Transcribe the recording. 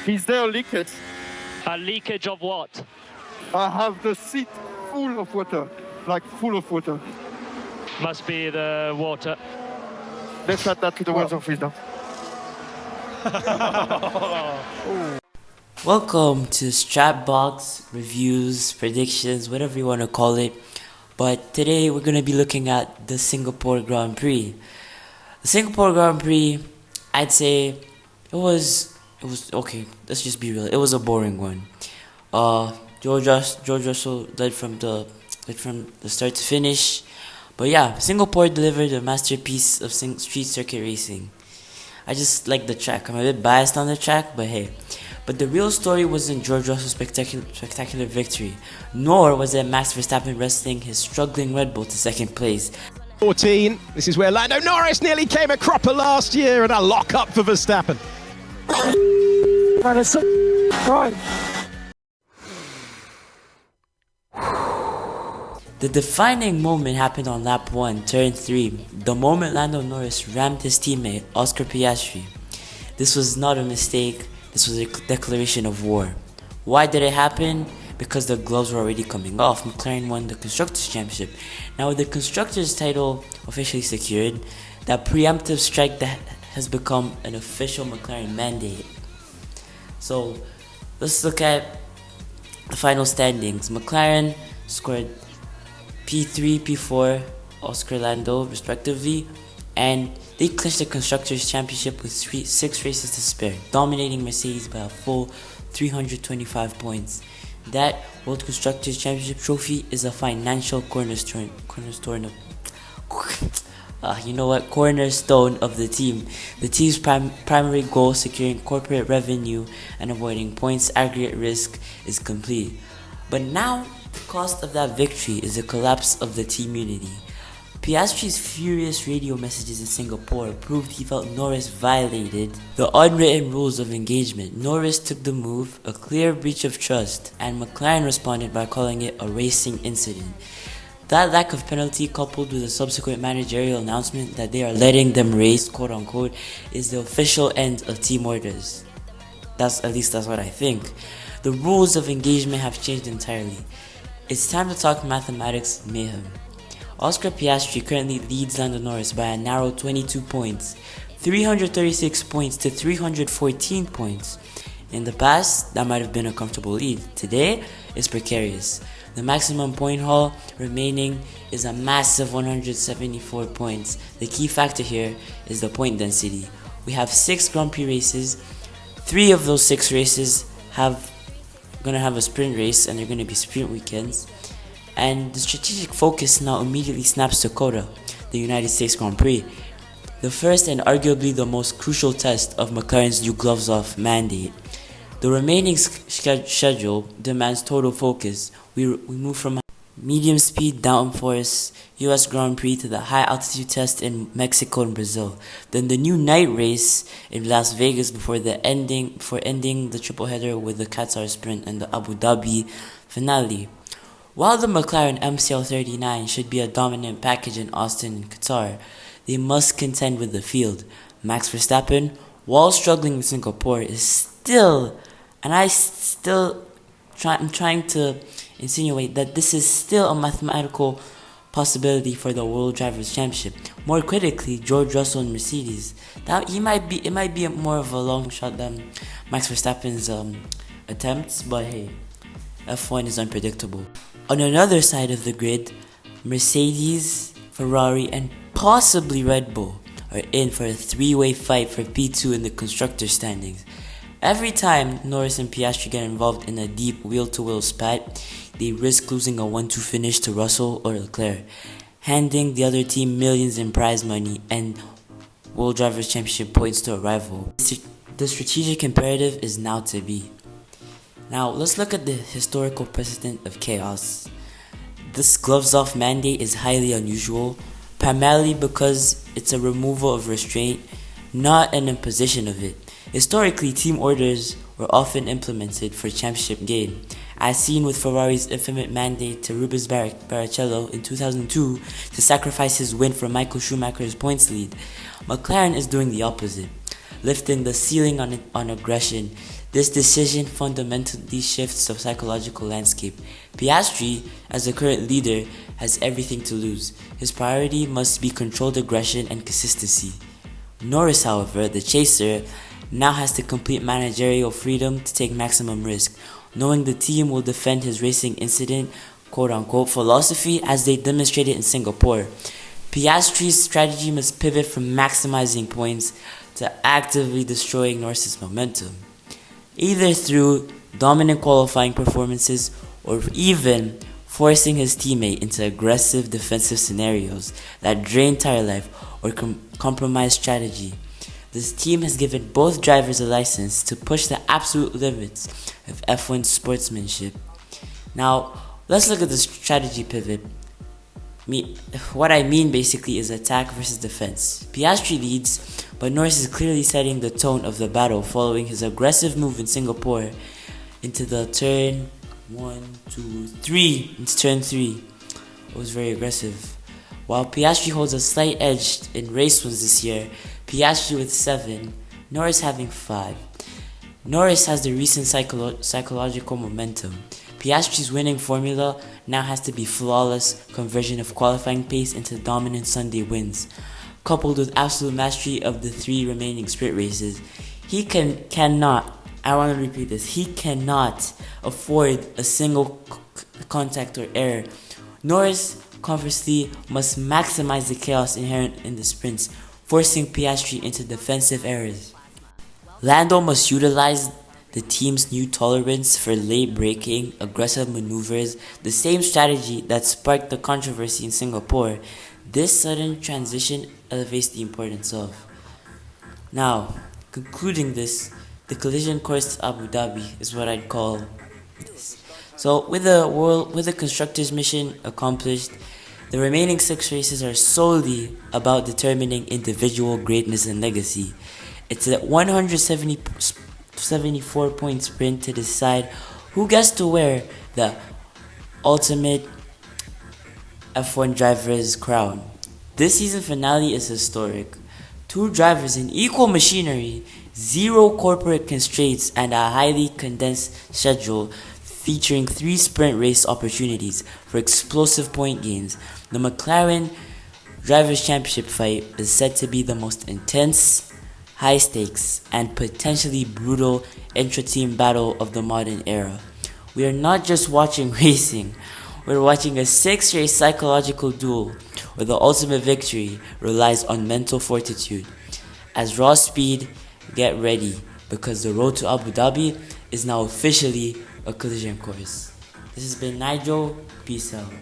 Is there a leakage? A leakage of what? I have the seat full of water, like full of water. Must be the water. Let's add that to the words of wisdom. Welcome to Strat-Box reviews, predictions, whatever you want to call it. But today we're going to be looking at the Singapore Grand Prix. The Singapore Grand Prix, I'd say it was okay. Let's just be real. It was a boring one. George Russell led from the start to finish. But yeah, Singapore delivered a masterpiece of street circuit racing. I just like the track. I'm a bit biased on the track, but hey. But the real story wasn't George Russell's spectacular victory, nor was it Max Verstappen wresting his struggling Red Bull to second place. 14. This is where Lando Norris nearly came a cropper last year and a lock-up for Verstappen. That is so right. The defining moment happened on lap 1, turn 3, the moment Lando Norris rammed his teammate, Oscar Piastri. This was not a mistake, this was a declaration of war. Why did it happen? Because the gloves were already coming off. McLaren won the Constructors Championship. Now with the Constructors title officially secured, that preemptive strike that has become an official McLaren mandate. So let's look at the final standings. McLaren scored P3, P4, Oscar, Lando respectively, and they clinched the Constructors Championship with 6 races to spare, dominating Mercedes by a full 325 points. That World Constructors Championship trophy is a financial cornerstone of the team. The team's primary goal, securing corporate revenue and avoiding points aggregate risk, is complete. But now, the cost of that victory is the collapse of the team unity. Piastri's furious radio messages in Singapore proved he felt Norris violated the unwritten rules of engagement. Norris took the move, a clear breach of trust, and McLaren responded by calling it a racing incident. That lack of penalty, coupled with a subsequent managerial announcement that they are letting them race, quote unquote, is the official end of team orders. That's what I think. The rules of engagement have changed entirely. It's time to talk mathematics mayhem. Oscar Piastri currently leads Lando Norris by a narrow 22 points, 336 points to 314 points. In the past, that might have been a comfortable lead. Today, it's precarious. The maximum point haul remaining is a massive 174 points. The key factor here is the point density. We have 6 Grand Prix races. 3 of those 6 races gonna have a sprint race, and they're gonna be sprint weekends. And the strategic focus now immediately snaps to COTA, the United States Grand Prix, the first and arguably the most crucial test of McLaren's new gloves off mandate. The remaining schedule demands total focus. We move from medium speed downforce US Grand Prix to the high altitude test in Mexico and Brazil, then the new night race in Las Vegas before ending the triple header with the Qatar sprint and the Abu Dhabi finale. While the McLaren MCL39 should be a dominant package in Austin and Qatar, they must contend with the field. Max Verstappen, while struggling with Singapore, is still, and I'm trying to insinuate that this is still a mathematical possibility for the World Drivers' Championship. More critically, George Russell and Mercedes. It might be more of a long shot than Max Verstappen's attempts, but hey, F1 is unpredictable. On another side of the grid, Mercedes, Ferrari, and possibly Red Bull are in for a 3-way fight for P2 in the Constructors standings. Every time Norris and Piastri get involved in a deep wheel-to-wheel spat, they risk losing a 1-2 finish to Russell or Leclerc, handing the other team millions in prize money and World Drivers' Championship points to a rival. The strategic imperative is now to be. Now, let's look at the historical precedent of chaos. This gloves-off mandate is highly unusual, primarily because it's a removal of restraint, not an imposition of it. Historically, team orders were often implemented for championship gain, as seen with Ferrari's infamous mandate to Rubens Barrichello in 2002 to sacrifice his win for Michael Schumacher's points lead. McLaren is doing the opposite, lifting the ceiling on aggression. This decision fundamentally shifts the psychological landscape. Piastri, as the current leader, has everything to lose. His priority must be controlled aggression and consistency. Norris, however, the chaser, now has the complete managerial freedom to take maximum risk, knowing the team will defend his racing incident, quote-unquote, philosophy as they demonstrated in Singapore. Piastri's strategy must pivot from maximizing points to actively destroying Norris's momentum, either through dominant qualifying performances or even forcing his teammate into aggressive defensive scenarios that drain tire life or compromise strategy. This team has given both drivers a license to push the absolute limits of F1 sportsmanship. Now, let's look at the strategy pivot. What I mean basically is attack versus defense. Piastri leads, but Norris is clearly setting the tone of the battle following his aggressive move in Singapore into the turn 3. It was very aggressive. While Piastri holds a slight edge in race wins this year, Piastri with 7, Norris having 5. Norris has the recent psychological momentum. Piastri's winning formula now has to be flawless conversion of qualifying pace into dominant Sunday wins. Coupled with absolute mastery of the 3 remaining sprint races, he cannot afford a single contact or error. Norris, conversely, must maximize the chaos inherent in the sprints, forcing Piastri into defensive errors. Lando must utilize the team's new tolerance for late braking, aggressive maneuvers, the same strategy that sparked the controversy in Singapore. This sudden transition elevates the importance of. Now, concluding this, the collision course to Abu Dhabi is what I'd call this. So, with the Constructors mission accomplished, the remaining 6 races are solely about determining individual greatness and legacy. It's a 174-point sprint to decide who gets to wear the ultimate F1 driver's crown. This season finale is historic. 2 drivers in equal machinery, 0 corporate constraints, and a highly condensed schedule featuring 3 sprint race opportunities for explosive point gains. The McLaren Drivers' Championship fight is said to be the most intense, high stakes, and potentially brutal intra-team battle of the modern era. We are not just watching racing, we're watching a 6-race psychological duel where the ultimate victory relies on mental fortitude. As raw speed, get ready, because the road to Abu Dhabi is now officially a collision course. This has been Nigel. Peace out.